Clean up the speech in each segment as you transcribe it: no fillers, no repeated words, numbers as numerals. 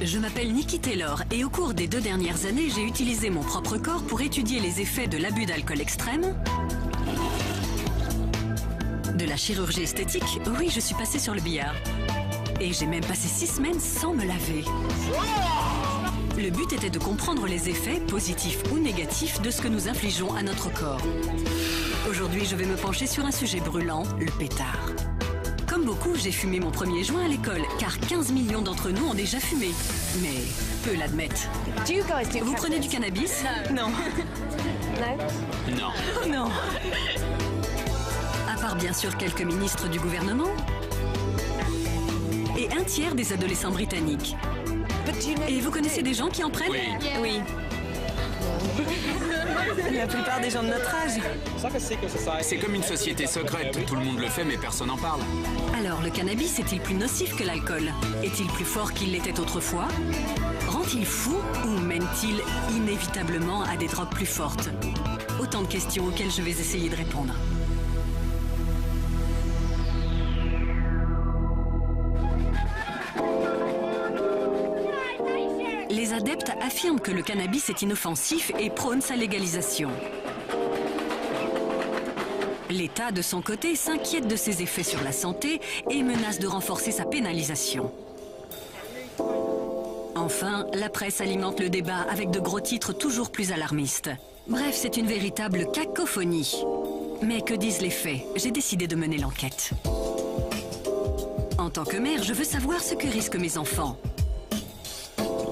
Je m'appelle Nikki Taylor et au cours des 2 dernières années, j'ai utilisé mon propre corps pour étudier les effets de l'abus d'alcool extrême, de la chirurgie esthétique. Oui, je suis passée sur le billard. Et j'ai même passé 6 semaines sans me laver. Le but était de comprendre les effets, positifs ou négatifs, de ce que nous infligeons à notre corps. Aujourd'hui, je vais me pencher sur un sujet brûlant, le pétard. Comme beaucoup, j'ai fumé mon premier joint à l'école, car 15 millions d'entre nous ont déjà fumé. Mais peu l'admettent. Vous prenez du cannabis? Non. Non. Non. À part bien sûr quelques ministres du gouvernement et un tiers des adolescents britanniques. Et vous connaissez des gens qui en prennent? Oui. La plupart des gens de notre âge. C'est comme une société secrète, tout le monde le fait mais personne n'en parle. Alors, le cannabis est-il plus nocif que l'alcool? Est-il plus fort qu'il l'était autrefois? Rend-il fou ou mène-t-il inévitablement à des drogues plus fortes? Autant de questions auxquelles je vais essayer de répondre. Les adeptes affirment que le cannabis est inoffensif et prônent sa légalisation. L'État, de son côté, s'inquiète de ses effets sur la santé et menace de renforcer sa pénalisation. Enfin, la presse alimente le débat avec de gros titres toujours plus alarmistes. Bref, c'est une véritable cacophonie. Mais que disent les faits? J'ai décidé de mener l'enquête. En tant que mère, je veux savoir ce que risquent mes enfants.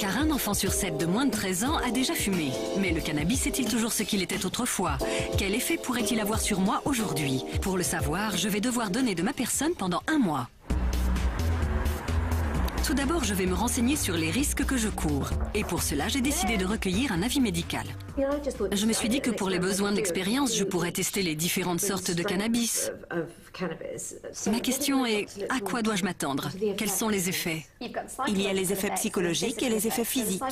Car un enfant sur 7 de moins de 13 ans a déjà fumé. Mais le cannabis est-il toujours ce qu'il était autrefois? Quel effet pourrait-il avoir sur moi aujourd'hui? Pour le savoir, je vais devoir donner de ma personne pendant 1 mois. Tout d'abord, je vais me renseigner sur les risques que je cours. Et pour cela, j'ai décidé de recueillir un avis médical. Je me suis dit que pour les besoins de l'expérience, je pourrais tester les différentes sortes de cannabis. Ma question est, à quoi dois-je m'attendre? Quels sont les effets? Il y a les effets psychologiques et les effets physiques.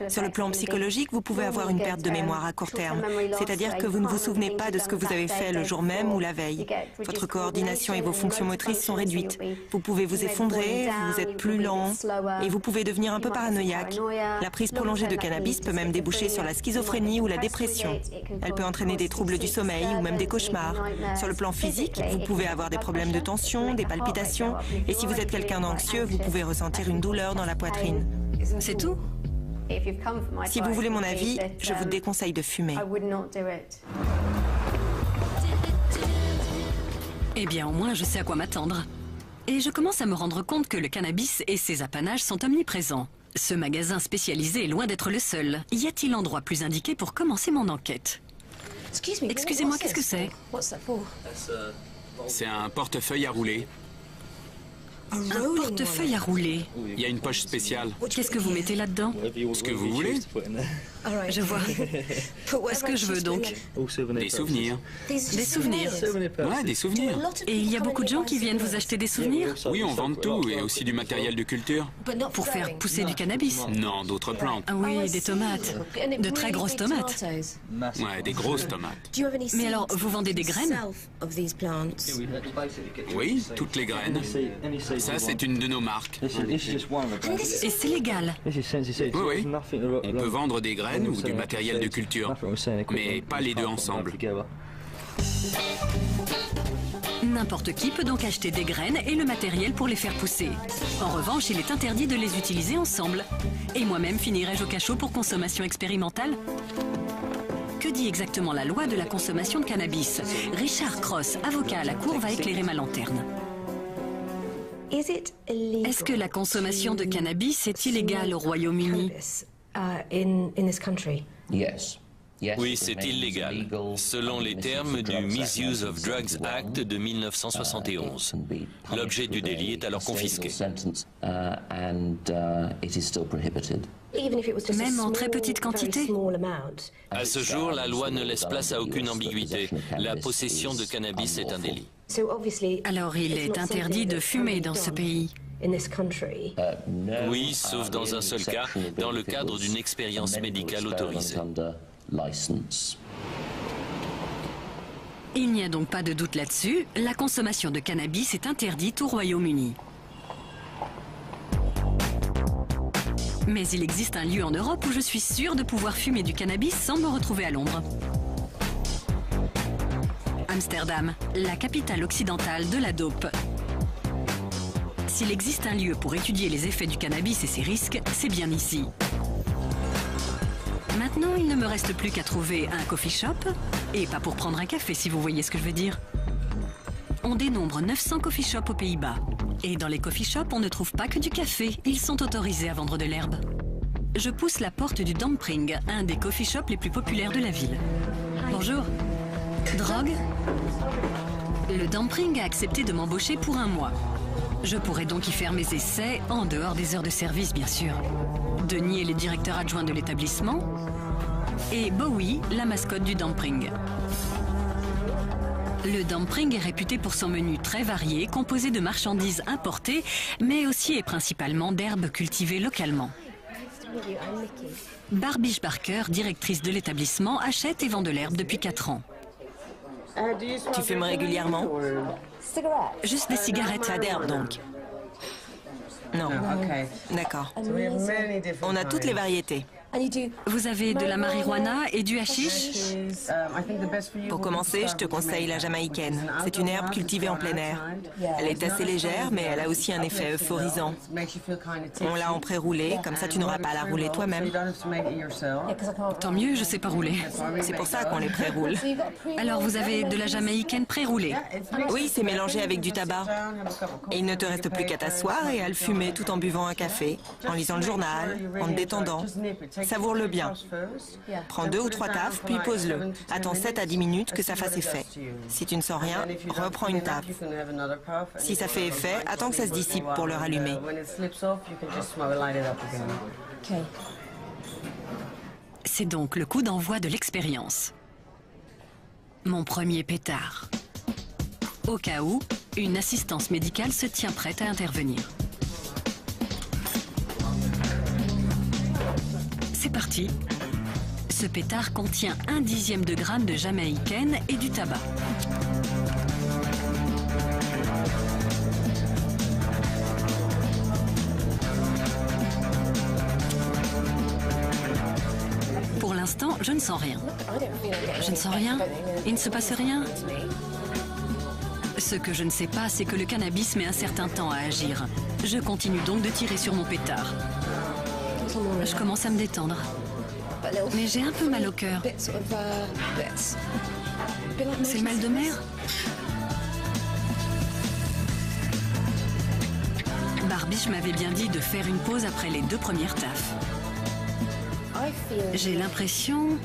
Sur le plan psychologique, vous pouvez avoir une perte de mémoire à court terme, c'est-à-dire que vous ne vous souvenez pas de ce que vous avez fait le jour même ou la veille. Votre coordination et vos fonctions motrices sont réduites. Vous pouvez vous effondrer, vous êtes plus lent et vous pouvez devenir un peu paranoïaque. La prise prolongée de cannabis peut même déboucher sur la schizophrénie ou la dépression. Elle peut entraîner des troubles du sommeil ou même des cauchemars. Sur le plan physique, vous pouvez avoir des problèmes de tension, des palpitations, et si vous êtes quelqu'un d'anxieux, vous pouvez ressentir une douleur dans la poitrine. C'est tout? Si vous voulez mon avis, je vous déconseille de fumer. Eh bien, au moins, je sais à quoi m'attendre. Et je commence à me rendre compte que le cannabis et ses apanages sont omniprésents. Ce magasin spécialisé est loin d'être le seul. Y a-t-il endroit plus indiqué pour commencer mon enquête? Excusez-moi, qu'est-ce que c'est? C'est un portefeuille à rouler. Un portefeuille à rouler. Il y a une poche spéciale. Qu'est-ce que vous mettez là-dedans? Ce que vous voulez. Je vois. Ce que je veux donc. Des souvenirs. Des souvenirs. Ouais, des souvenirs. Et il y a beaucoup de gens qui viennent vous acheter des souvenirs? Oui, on vend de tout et aussi du matériel de culture. Pour faire pousser du cannabis? Non, d'autres plantes. Ah oui, des tomates. De très grosses tomates. Ouais, des grosses tomates. Mais alors, vous vendez des graines? Oui, toutes les graines. Ça, c'est une de nos marques. Et c'est légal? Oui. On peut vendre des graines ou du matériel de culture, mais pas les deux ensemble. N'importe qui peut donc acheter des graines et le matériel pour les faire pousser. En revanche, il est interdit de les utiliser ensemble. Et moi-même, finirais-je au cachot pour consommation expérimentale? Que dit exactement la loi de la consommation de cannabis? Richard Cross, avocat à la Cour, va éclairer ma lanterne. Est-ce que la consommation de cannabis est illégale au Royaume-Uni? Oui, c'est illégal, selon les termes du Misuse of Drugs Act de 1971. L'objet du délit est alors confisqué. Même en très petite quantité? À ce jour, la loi ne laisse place à aucune ambiguïté. La possession de cannabis est un délit. Alors il est interdit de fumer dans ce pays? Oui, sauf dans un seul cas, dans le cadre d'une expérience médicale autorisée. Il n'y a donc pas de doute là-dessus, la consommation de cannabis est interdite au Royaume-Uni. Mais il existe un lieu en Europe où je suis sûre de pouvoir fumer du cannabis sans me retrouver à Londres. Amsterdam, la capitale occidentale de la dope. S'il existe un lieu pour étudier les effets du cannabis et ses risques, c'est bien ici. Maintenant, il ne me reste plus qu'à trouver un coffee shop, et pas pour prendre un café si vous voyez ce que je veux dire. On dénombre 900 coffee shops aux Pays-Bas. Et dans les coffee shops, on ne trouve pas que du café, ils sont autorisés à vendre de l'herbe. Je pousse la porte du Dampring, un des coffee shops les plus populaires de la ville. Bonjour. Drogue? Le Dampring a accepté de m'embaucher pour 1 mois. Je pourrais donc y faire mes essais, en dehors des heures de service bien sûr. Denis est le directeur adjoint de l'établissement, et Bowie, la mascotte du Dampring. Le Dampring est réputé pour son menu très varié, composé de marchandises importées, mais aussi et principalement d'herbes cultivées localement. Barbiche Barker, directrice de l'établissement, achète et vend de l'herbe depuis 4 ans. Tu fumes régulièrement? Juste des cigarettes. Pas d'herbe donc? Non. D'accord. On a toutes les variétés. Vous avez de la marijuana et du hashish? Pour commencer, je te conseille la jamaïcaine. C'est une herbe cultivée en plein air. Elle est assez légère, mais elle a aussi un effet euphorisant. On l'a en pré-roulé, comme ça tu n'auras pas à la rouler toi-même. Tant mieux, je sais pas rouler. C'est pour ça qu'on les pré-roule. Alors vous avez de la jamaïcaine pré-roulée? Oui, c'est mélangé avec du tabac. Et il ne te reste plus qu'à t'asseoir et à le fumer tout en buvant un café, en lisant le journal, en te détendant. Savoure-le bien. Prends 2 ou 3 taffes, puis pose-le. Attends 7 à 10 minutes que ça fasse effet. Si tu ne sens rien, reprends une taffe. Si ça fait effet, attends que ça se dissipe pour le rallumer. C'est donc le coup d'envoi de l'expérience. Mon premier pétard. Au cas où, une assistance médicale se tient prête à intervenir. C'est parti. Ce pétard contient 1/10 de gramme de jamaïcaine et du tabac. Pour l'instant, je ne sens rien. Je ne sens rien. Il ne se passe rien. Ce que je ne sais pas, c'est que le cannabis met un certain temps à agir. Je continue donc de tirer sur mon pétard. Je commence à me détendre. Mais j'ai un peu mal au cœur. C'est le mal de mer? Barbiche m'avait bien dit de faire une pause après les 2 premières taffes. J'ai l'impression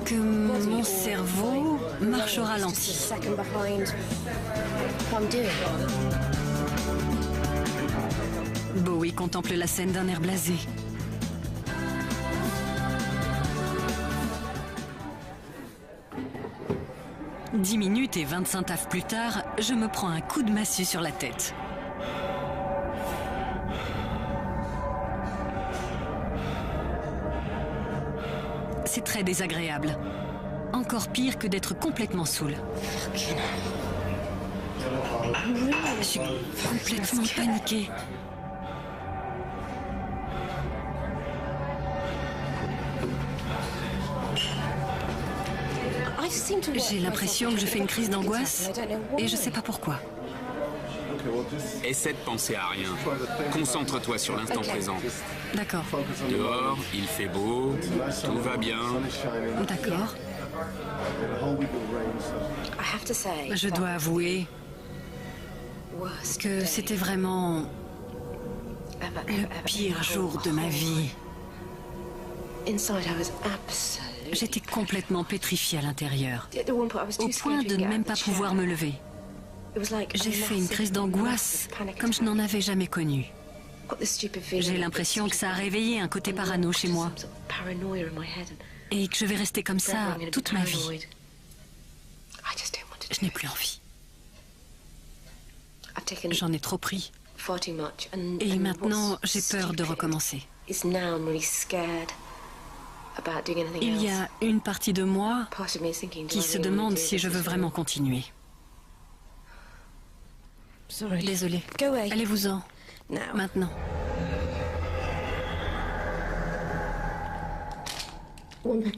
que mon cerveau marche au ralenti. Bowie contemple la scène d'un air blasé. « 10 minutes et 25 taffes plus tard, je me prends un coup de massue sur la tête. C'est très désagréable. Encore pire que d'être complètement saoul. Je suis complètement paniquée. J'ai l'impression que je fais une crise d'angoisse et je sais pas pourquoi. Essaie de penser à rien. Concentre-toi sur l'instant présent. D'accord. Dehors, il fait beau, tout va bien. D'accord. Je dois avouer que c'était vraiment le pire jour de ma vie. J'étais complètement pétrifiée à l'intérieur, au point de ne même pas pouvoir me lever. J'ai fait une crise d'angoisse comme je n'en avais jamais connue. J'ai l'impression que ça a réveillé un côté parano chez moi et que je vais rester comme ça toute ma vie. Je n'ai plus envie. J'en ai trop pris. Et maintenant, j'ai peur de recommencer. Il y a une partie de moi qui se demande si je veux vraiment continuer. Désolée. Allez-vous-en. Maintenant.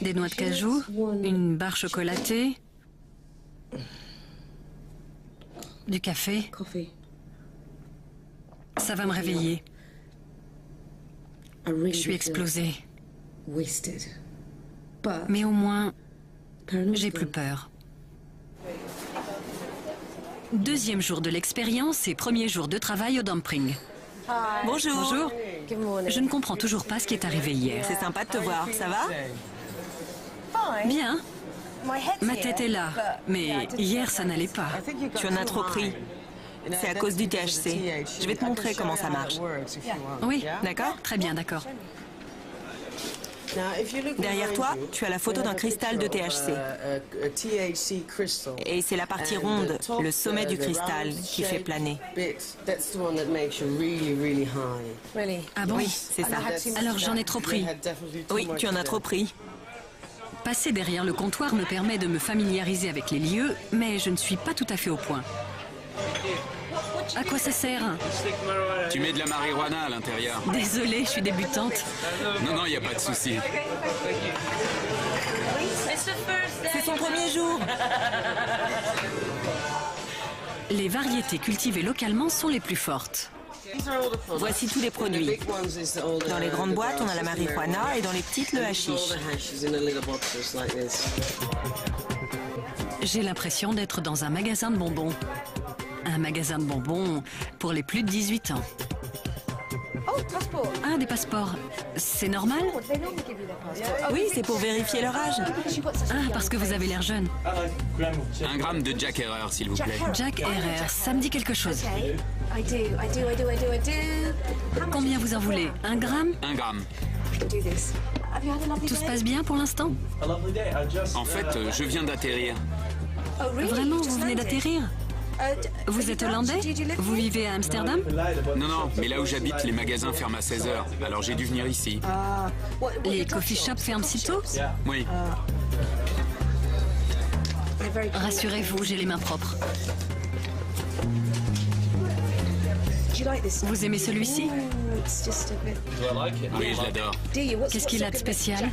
Des noix de cajou, une barre chocolatée, du café. Ça va me réveiller. Je suis explosée. Mais au moins, j'ai plus peur. Deuxième jour de l'expérience et premier jour de travail au dumping. Bonjour. Bonjour. Je ne comprends toujours pas ce qui est arrivé hier. C'est sympa de te voir, ça va? Bien. Ma tête est là, mais hier ça n'allait pas. Tu en as trop pris. C'est à cause du THC. Je vais te montrer comment ça marche. Oui, D'accord? très bien, d'accord. Derrière toi, tu as la photo d'un cristal de THC. Et c'est la partie ronde, le sommet du cristal, qui fait planer. Ah bon? Oui, c'est ça. Alors j'en ai trop pris. Oui, tu en as trop pris. Passer derrière le comptoir me permet de me familiariser avec les lieux, mais je ne suis pas tout à fait au point. À quoi ça sert? Tu mets de la marijuana à l'intérieur. Désolée, je suis débutante. Non, il n'y a pas de souci. C'est son premier jour. Les variétés cultivées localement sont les plus fortes. Voici tous les produits. Dans les grandes boîtes, on a la marijuana et dans les petites, le hashish. J'ai l'impression d'être dans un magasin de bonbons. Un magasin de bonbons pour les plus de 18 ans. Ah, des passeports. C'est normal? Oui, c'est pour vérifier leur âge. Ah, parce que vous avez l'air jeune. 1 gramme de Jack Herer, s'il vous plaît. Jack Herer, ça me dit quelque chose. Combien vous en voulez? 1 gramme? 1 gramme. Tout se passe bien pour l'instant? En fait, je viens d'atterrir. Vraiment, vous venez d'atterrir? Vous êtes hollandais? Vous vivez à Amsterdam? Non, mais là où j'habite, les magasins ferment à 16 h. Alors j'ai dû venir ici. Les coffee shops ferment si tôt? Oui. Rassurez-vous, j'ai les mains propres. Vous aimez celui-ci? Oui, je l'adore. Qu'est-ce qu'il a de spécial?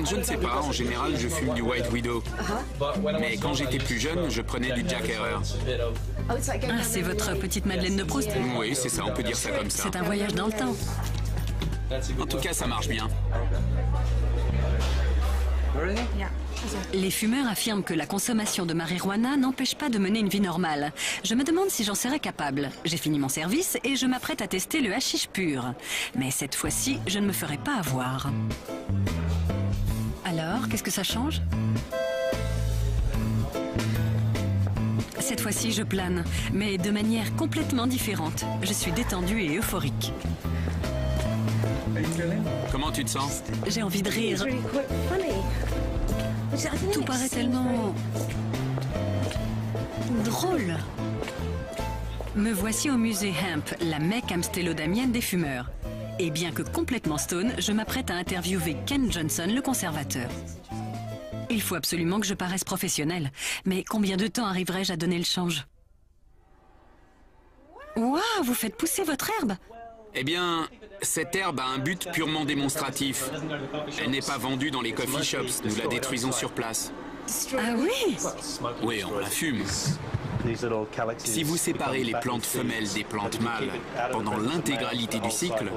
Je ne sais pas, en général, je fume du White Widow. Mais quand j'étais plus jeune, je prenais du Jack Herer. Ah, c'est votre petite Madeleine de Proust? Oui, c'est ça, on peut dire ça comme ça. C'est un voyage dans le temps. En tout cas, ça marche bien. Les fumeurs affirment que la consommation de marijuana n'empêche pas de mener une vie normale. Je me demande si j'en serais capable. J'ai fini mon service et je m'apprête à tester le hashish pur. Mais cette fois-ci, je ne me ferai pas avoir. Alors, qu'est-ce que ça change? Cette fois-ci, je plane, mais de manière complètement différente. Je suis détendue et euphorique. Comment tu te sens? J'ai envie de rire. Tout paraît tellement drôle. Me voici au musée Hemp, la mecque amsterdamienne des fumeurs. Et bien que complètement stone, je m'apprête à interviewer Ken Johnson, le conservateur. Il faut absolument que je paraisse professionnelle. Mais combien de temps arriverai-je à donner le change? Waouh, vous faites pousser votre herbe? Eh bien, cette herbe a un but purement démonstratif. Elle n'est pas vendue dans les coffee shops, nous la détruisons sur place. Ah oui? Oui, on la fume. Si vous séparez les plantes femelles des plantes mâles pendant l'intégralité du cycle,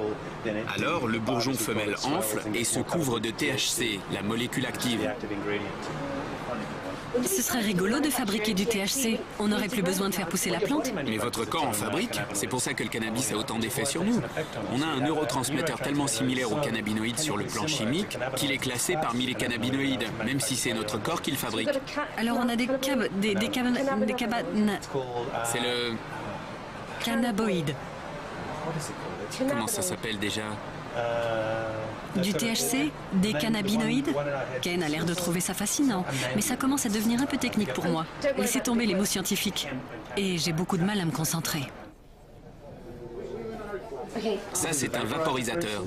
alors le bourgeon femelle enfle et se couvre de THC, la molécule active. Ce serait rigolo de fabriquer du THC. On n'aurait plus besoin de faire pousser la plante. Mais votre corps en fabrique, c'est pour ça que le cannabis a autant d'effets sur nous. On a un neurotransmetteur tellement similaire aux cannabinoïdes sur le plan chimique qu'il est classé parmi les cannabinoïdes, même si c'est notre corps qui le fabrique. Alors on a des C'est le... cannaboïdes. Comment ça s'appelle déjà? Du THC, des cannabinoïdes. Ken a l'air de trouver ça fascinant, mais ça commence à devenir un peu technique pour moi. Laissez tomber les mots scientifiques. Et j'ai beaucoup de mal à me concentrer. Ça, c'est un vaporisateur.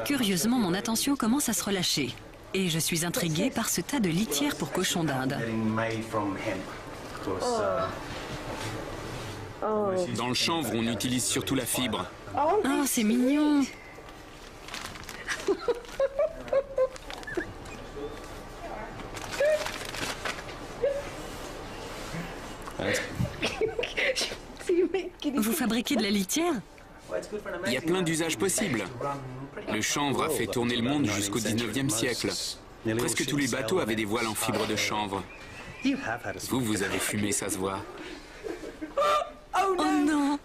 Curieusement, mon attention commence à se relâcher. Et je suis intriguée par ce tas de litières pour cochons d'Inde. Dans le chanvre, on utilise surtout la fibre. Oh, c'est mignon. Vous fabriquez de la litière? Il y a plein d'usages possibles. Le chanvre a fait tourner le monde jusqu'au 19e siècle. Presque tous les bateaux avaient des voiles en fibre de chanvre. Vous avez fumé, ça se voit. Oh non!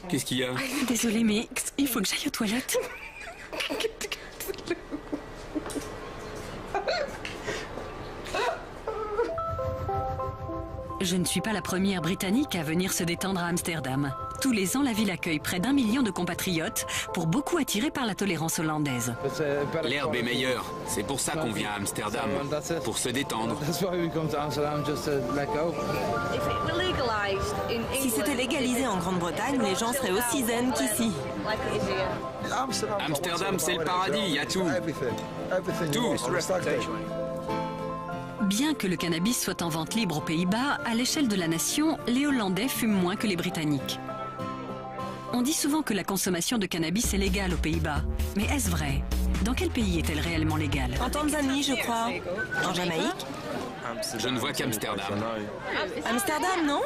Qu'est-ce qu'il y a? Désolée, mais il faut que j'aille aux toilettes. Je ne suis pas la première Britannique à venir se détendre à Amsterdam. Tous les ans, la ville accueille près d'1 million de compatriotes, pour beaucoup attirés par la tolérance hollandaise. L'herbe est meilleure. C'est pour ça qu'on vient à Amsterdam, pour se détendre. Si c'était légalisé en Grande-Bretagne, les gens seraient aussi zen qu'ici. Amsterdam, c'est le paradis, il y a tout. Tout. Bien que le cannabis soit en vente libre aux Pays-Bas, à l'échelle de la nation, les Hollandais fument moins que les Britanniques. On dit souvent que la consommation de cannabis est légale aux Pays-Bas. Mais est-ce vrai? Dans quel pays est-elle réellement légale? En Tanzanie, je crois. En Jamaïque? Je ne vois qu'Amsterdam. Amsterdam, non?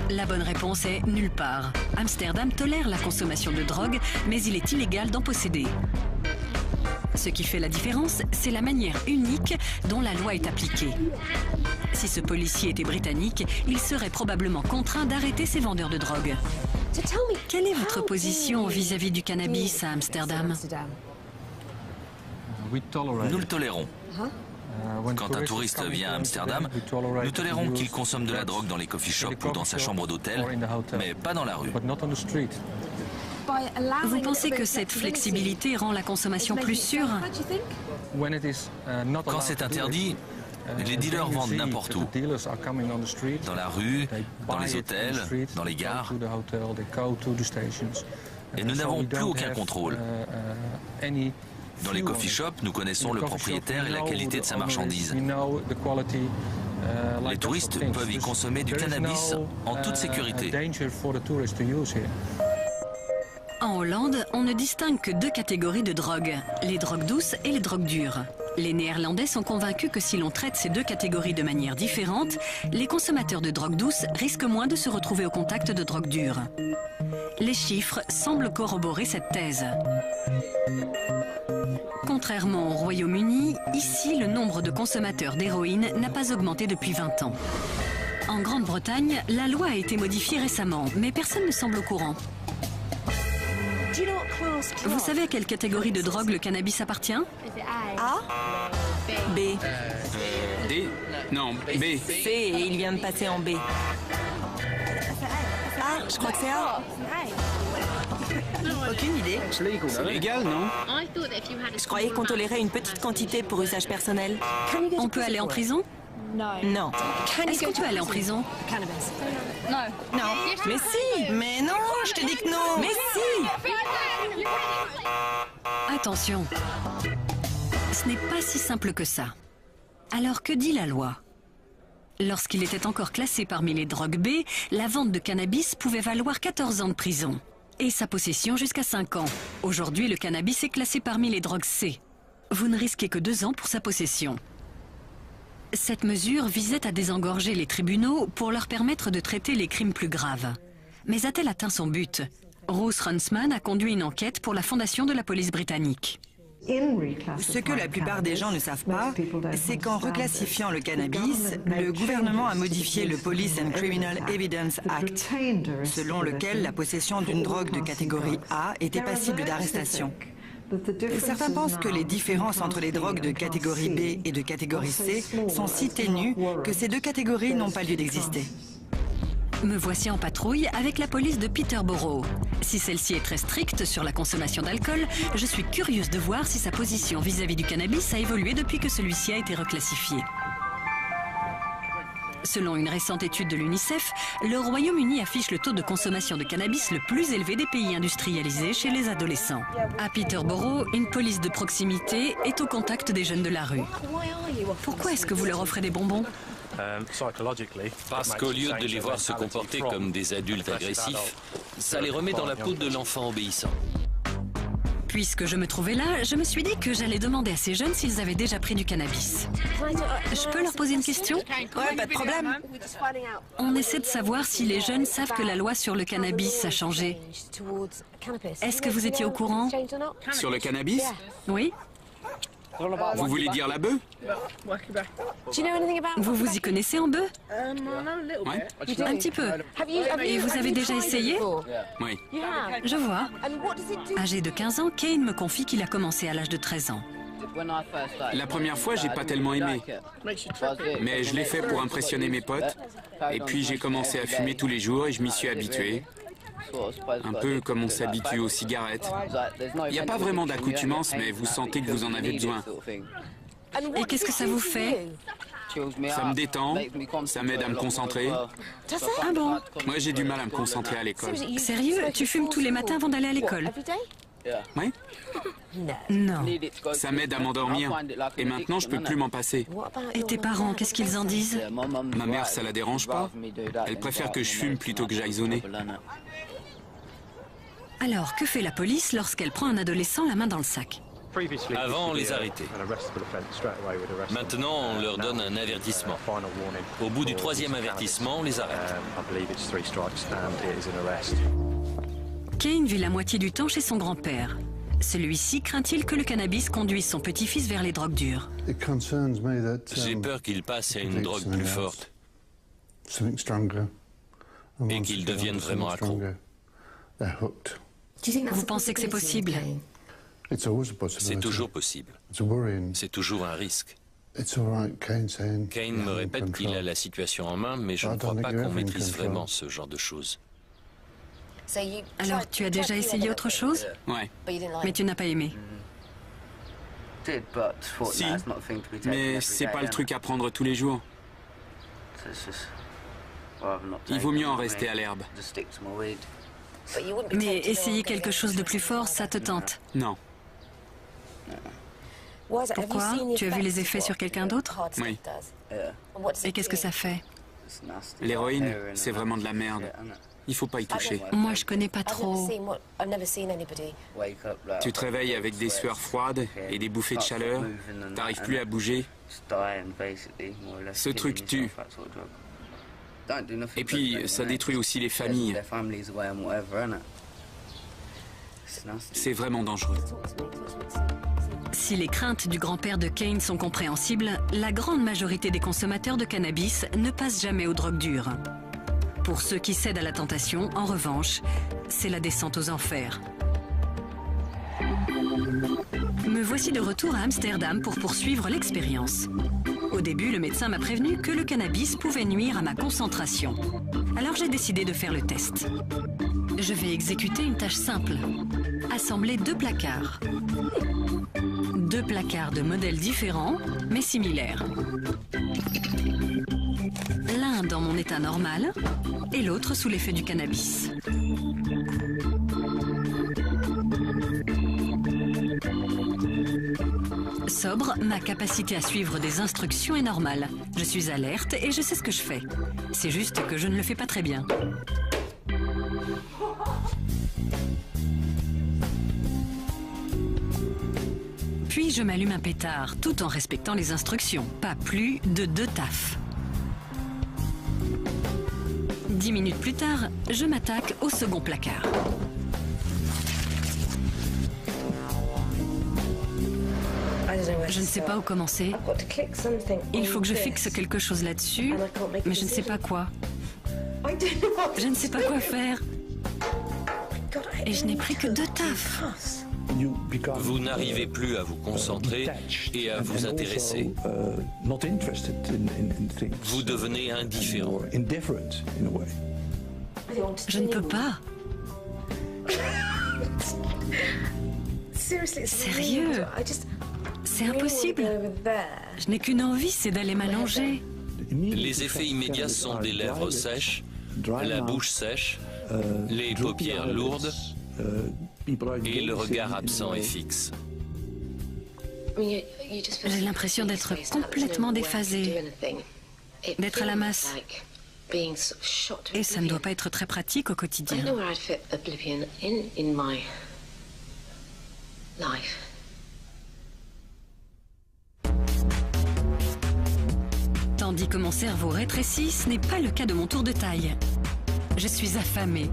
La bonne réponse est nulle part. Amsterdam tolère la consommation de drogue, mais il est illégal d'en posséder. Ce qui fait la différence, c'est la manière unique dont la loi est appliquée. Si ce policier était britannique, il serait probablement contraint d'arrêter ces vendeurs de drogue. Quelle est votre position vis-à-vis du cannabis à Amsterdam? Nous le tolérons. Quand un touriste vient à Amsterdam, nous tolérons qu'il consomme de la drogue dans les coffee shops ou dans sa chambre d'hôtel, mais pas dans la rue. Vous pensez que cette flexibilité rend la consommation plus sûre? Quand c'est interdit, les dealers vendent n'importe où. Dans la rue, dans les hôtels, dans les gares. Et nous n'avons plus aucun contrôle. Dans les coffee shops, nous connaissons le propriétaire et la qualité de sa marchandise. Les touristes peuvent y consommer du cannabis en toute sécurité. En Hollande, on ne distingue que deux catégories de drogues, les drogues douces et les drogues dures. Les Néerlandais sont convaincus que si l'on traite ces deux catégories de manière différente, les consommateurs de drogues douces risquent moins de se retrouver au contact de drogues dures. Les chiffres semblent corroborer cette thèse. Contrairement au Royaume-Uni, ici, le nombre de consommateurs d'héroïne n'a pas augmenté depuis 20 ans. En Grande-Bretagne, la loi a été modifiée récemment, mais personne ne semble au courant. Vous savez à quelle catégorie de drogue le cannabis appartient? A? B. D? Non, B. C, et il vient de passer en B. A, je crois que c'est A. Aucune idée. C'est légal, non? Je croyais qu'on tolérait une petite quantité pour usage personnel. On peut aller en prison? Non. Est-ce qu'on peut aller en prison? Non. Mais si. Mais non, je te dis que non. Mais si. Attention, ce n'est pas si simple que ça. Alors que dit la loi? Lorsqu'il était encore classé parmi les drogues B, la vente de cannabis pouvait valoir 14 ans de prison. Et sa possession jusqu'à 5 ans. Aujourd'hui, le cannabis est classé parmi les drogues C. Vous ne risquez que 2 ans pour sa possession. Cette mesure visait à désengorger les tribunaux pour leur permettre de traiter les crimes plus graves. Mais a-t-elle atteint son but? Ruth Runciman a conduit une enquête pour la fondation de la police britannique. Ce que la plupart des gens ne savent pas, c'est qu'en reclassifiant le cannabis, le gouvernement a modifié le Police and Criminal Evidence Act, selon lequel la possession d'une drogue de catégorie A était passible d'arrestation. Certains pensent que les différences entre les drogues de catégorie B et de catégorie C sont si ténues que ces deux catégories n'ont pas lieu d'exister. Me voici en patrouille avec la police de Peterborough. Si celle-ci est très stricte sur la consommation d'alcool, je suis curieuse de voir si sa position vis-à-vis du cannabis a évolué depuis que celui-ci a été reclassifié. Selon une récente étude de l'UNICEF, le Royaume-Uni affiche le taux de consommation de cannabis le plus élevé des pays industrialisés chez les adolescents. À Peterborough, une police de proximité est au contact des jeunes de la rue. Pourquoi est-ce que vous leur offrez des bonbons ? Parce qu'au lieu de les voir se comporter comme des adultes agressifs, ça les remet dans la peau de l'enfant obéissant. Puisque je me trouvais là, je me suis dit que j'allais demander à ces jeunes s'ils avaient déjà pris du cannabis. Je peux leur poser une question ? Ouais, pas de problème. On essaie de savoir si les jeunes savent que la loi sur le cannabis a changé. Est-ce que vous étiez au courant ? Sur le cannabis? Oui ? Vous voulez dire la bœuf? Vous vous y connaissez en bœuf? Ouais. Un petit peu. Et vous avez déjà essayé? Oui. Je vois. Âgé de 15 ans, Kane me confie qu'il a commencé à l'âge de 13 ans. La première fois, j'ai pas tellement aimé. Mais je l'ai fait pour impressionner mes potes. Et puis j'ai commencé à fumer tous les jours et je m'y suis habitué. Un peu comme on s'habitue aux cigarettes. Il n'y a pas vraiment d'accoutumance, mais vous sentez que vous en avez besoin. Et qu'est-ce que ça vous fait? Ça me détend, ça m'aide à me concentrer. Ah bon? Moi, j'ai du mal à me concentrer à l'école. Sérieux? Tu fumes tous les matins avant d'aller à l'école? Oui. Non. Ça m'aide à m'endormir. Et maintenant, je peux plus m'en passer. Et tes parents, qu'est-ce qu'ils en disent? Ma mère, ça la dérange pas. Elle préfère que je fume plutôt que j'aille zoner. Alors, que fait la police lorsqu'elle prend un adolescent la main dans le sac? Avant, on les arrêtait. Maintenant, on leur donne un avertissement. Au bout du 3e avertissement, on les arrête. Kane vit la moitié du temps chez son grand-père. Celui-ci craint-il que le cannabis conduise son petit-fils vers les drogues dures? J'ai peur qu'il passe à une drogue plus forte et qu'il devienne vraiment accro. Vous pensez que c'est possible? C'est toujours possible. C'est toujours un risque. Kane me répète qu'il a la situation en main, mais je ne crois pas qu'on maîtrise vraiment ce genre de choses. Alors, tu as déjà essayé autre chose? Ouais. Mais tu n'as pas aimé? Si, mais c'est pas le truc à prendre tous les jours. Il vaut mieux en rester à l'herbe. Mais essayer quelque chose de plus fort, ça te tente? Non. Pourquoi? Tu as vu les effets sur quelqu'un d'autre? Oui. Et qu'est-ce que ça fait? L'héroïne, c'est vraiment de la merde. Il faut pas y toucher. Moi, je connais pas trop. Tu te réveilles avec des sueurs froides et des bouffées de chaleur. T'arrives plus à bouger. Ce truc tue. Et puis, ça détruit aussi les familles. C'est vraiment dangereux. Si les craintes du grand-père de Kane sont compréhensibles, la grande majorité des consommateurs de cannabis ne passent jamais aux drogues dures. Pour ceux qui cèdent à la tentation, en revanche, c'est la descente aux enfers. Me voici de retour à Amsterdam pour poursuivre l'expérience. Au début, le médecin m'a prévenu que le cannabis pouvait nuire à ma concentration. Alors j'ai décidé de faire le test. Je vais exécuter une tâche simple. Assembler 2 placards. 2 placards de modèles différents, mais similaires. L'un dans mon état normal et l'autre sous l'effet du cannabis. Sobre, ma capacité à suivre des instructions est normale. Je suis alerte et je sais ce que je fais. C'est juste que je ne le fais pas très bien. Puis je m'allume un pétard, tout en respectant les instructions. Pas plus de 2 tafs. 10 minutes plus tard, je m'attaque au second placard. Je ne sais pas où commencer. Il faut que je fixe quelque chose là-dessus, mais je ne sais pas quoi. Je ne sais pas quoi faire. Et je n'ai pris que 2 tafs. Vous n'arrivez plus à vous concentrer et à vous intéresser. Vous devenez indifférent. Je ne peux pas. Sérieux? C'est impossible. Je n'ai qu'une envie, c'est d'aller m'allonger. Les effets immédiats sont des lèvres sèches, la bouche sèche, les paupières lourdes et le regard absent et fixe. J'ai l'impression d'être complètement déphasée, d'être à la masse. Et ça ne doit pas être très pratique au quotidien. Tandis que mon cerveau rétrécit, ce n'est pas le cas de mon tour de taille. Je suis affamée.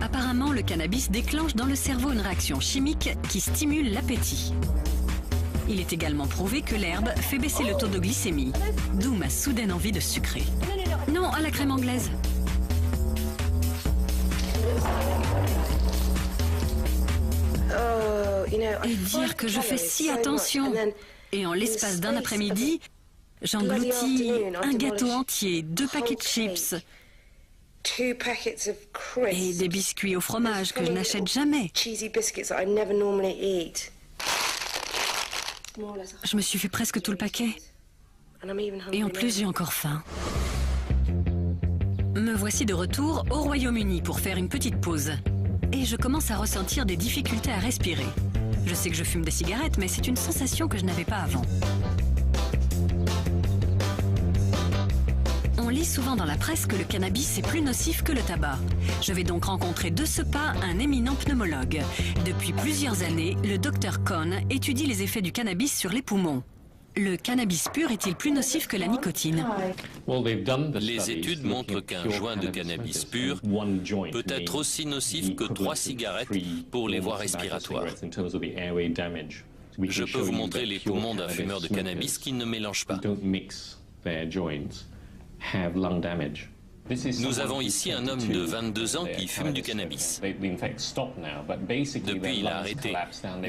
Apparemment, le cannabis déclenche dans le cerveau une réaction chimique qui stimule l'appétit. Il est également prouvé que l'herbe fait baisser le taux de glycémie, d'où ma soudaine envie de sucrer. Non, à la crème anglaise. Et dire que je fais si attention. Et en l'espace d'un après-midi, j'engloutis un gâteau entier, 2 paquets de chips et des biscuits au fromage que je n'achète jamais. Je me suis fait presque tout le paquet. Et en plus, j'ai encore faim. Me voici de retour au Royaume-Uni pour faire une petite pause. Et je commence à ressentir des difficultés à respirer. Je sais que je fume des cigarettes, mais c'est une sensation que je n'avais pas avant. On lit souvent dans la presse que le cannabis est plus nocif que le tabac. Je vais donc rencontrer de ce pas un éminent pneumologue. Depuis plusieurs années, le Dr Cohn étudie les effets du cannabis sur les poumons. Le cannabis pur est-il plus nocif que la nicotine? Les études montrent qu'un joint de cannabis pur peut être aussi nocif que 3 cigarettes pour les voies respiratoires. Je peux vous montrer les poumons d'un fumeur de cannabis qui ne mélange pas. Nous avons ici un homme de 22 ans qui fume du cannabis. Depuis, il a arrêté,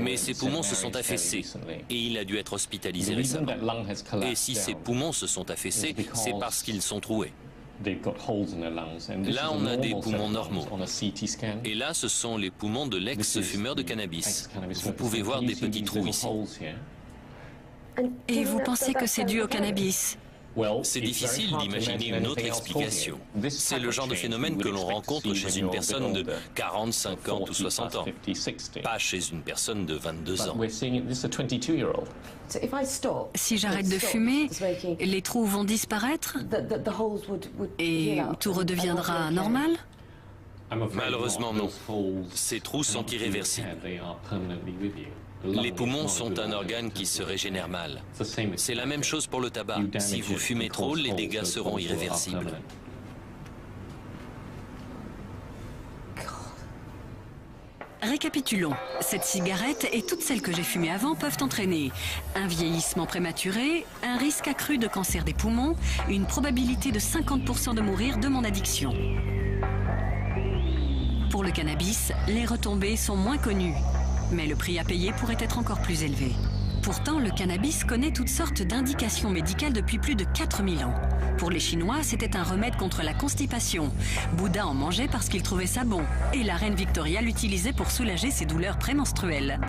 mais ses poumons se sont affaissés et il a dû être hospitalisé récemment. Et si ses poumons se sont affaissés, c'est parce qu'ils sont troués. Là, on a des poumons normaux. Et là, ce sont les poumons de l'ex-fumeur de cannabis. Vous pouvez voir des petits trous ici. Et vous pensez que c'est dû au cannabis? C'est difficile d'imaginer une autre explication. C'est le genre de phénomène que l'on rencontre chez une personne de 40, 50 ou 60 ans, pas chez une personne de 22 ans. Si j'arrête de fumer, les trous vont disparaître et tout redeviendra normal? Malheureusement, non. Ces trous sont irréversibles. Les poumons sont un organe qui se régénère mal. C'est la même chose pour le tabac. Si vous fumez trop, les dégâts seront irréversibles. Récapitulons. Cette cigarette et toutes celles que j'ai fumées avant peuvent entraîner un vieillissement prématuré, un risque accru de cancer des poumons, une probabilité de 50% de mourir de mon addiction. Pour le cannabis, les retombées sont moins connues. Mais le prix à payer pourrait être encore plus élevé. Pourtant, le cannabis connaît toutes sortes d'indications médicales depuis plus de 4000 ans. Pour les Chinois, c'était un remède contre la constipation. Bouddha en mangeait parce qu'il trouvait ça bon. Et la reine Victoria l'utilisait pour soulager ses douleurs prémenstruelles.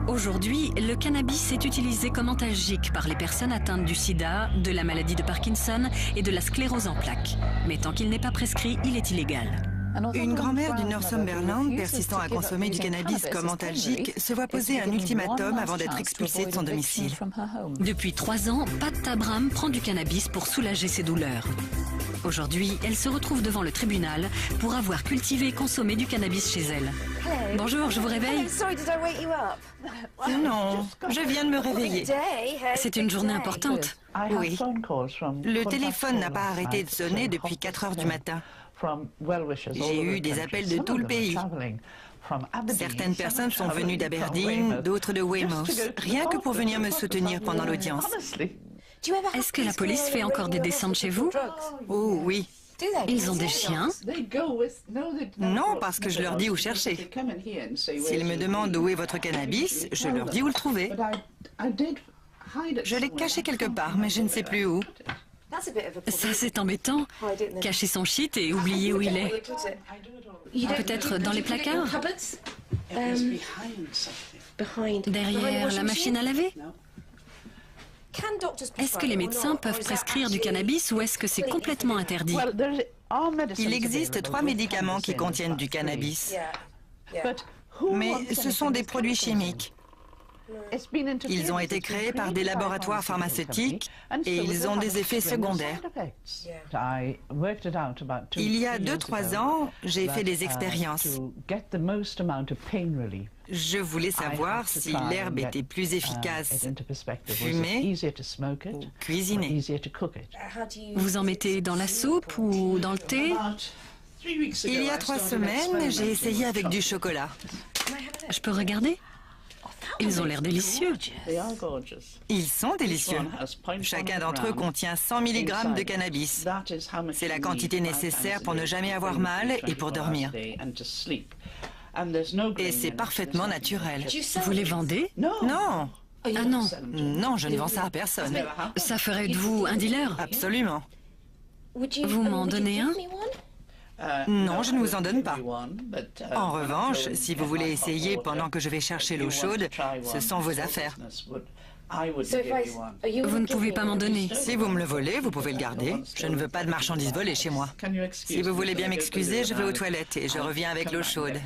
Aujourd'hui, le cannabis est utilisé comme antalgique par les personnes atteintes du sida, de la maladie de Parkinson et de la sclérose en plaques. Mais tant qu'il n'est pas prescrit, il est illégal. Une grand-mère du Northumberland persistant à consommer du cannabis comme antalgique se voit poser un ultimatum avant d'être expulsée de son domicile. Depuis 3 ans, Pat Tabram prend du cannabis pour soulager ses douleurs. Aujourd'hui, elle se retrouve devant le tribunal pour avoir cultivé et consommé du cannabis chez elle. Bonjour, je vous réveille? Non, je viens de me réveiller. C'est une journée importante. Oui. Le téléphone n'a pas arrêté de sonner depuis 4 heures du matin. J'ai eu des appels de tout le pays. Certaines personnes sont venues d'Aberdeen, d'autres de Weymouth, rien que pour venir me soutenir pendant l'audience. Est-ce que la police fait encore des descentes chez vous? Oh oui. Ils ont des chiens? Non, parce que je leur dis où chercher. S'ils me demandent où est votre cannabis, je leur dis où le trouver. Je l'ai caché quelque part, mais je ne sais plus où. Ça, c'est embêtant. Cacher son shit et oublier où il est. Peut-être dans les placards? Derrière la machine à laver? Est-ce que les médecins peuvent prescrire du cannabis ou est-ce que c'est complètement interdit? Il existe 3 médicaments qui contiennent du cannabis, mais ce sont des produits chimiques. Ils ont été créés par des laboratoires pharmaceutiques et ils ont des effets secondaires. Il y a 2-3 ans, j'ai fait des expériences. Je voulais savoir si l'herbe était plus efficace fumée ou cuisinée. Vous en mettez dans la soupe ou dans le thé? Il y a 3 semaines, j'ai essayé avec du chocolat. Je peux regarder? Ils ont l'air délicieux. Ils sont délicieux. Chacun d'entre eux contient 100 mg de cannabis. C'est la quantité nécessaire pour ne jamais avoir mal et pour dormir. Et c'est parfaitement naturel. Vous les vendez? Non. Ah non. Non, je ne vends ça à personne. Ça ferait de vous un dealer? Absolument. Vous m'en donnez un? Non, je ne vous en donne pas. En revanche, si vous voulez essayer pendant que je vais chercher l'eau chaude, ce sont vos affaires. Vous ne pouvez pas m'en donner? Si vous me le volez, vous pouvez le garder. Je ne veux pas de marchandises volées chez moi. Si vous voulez bien m'excuser, je vais aux toilettes et je reviens avec l'eau chaude.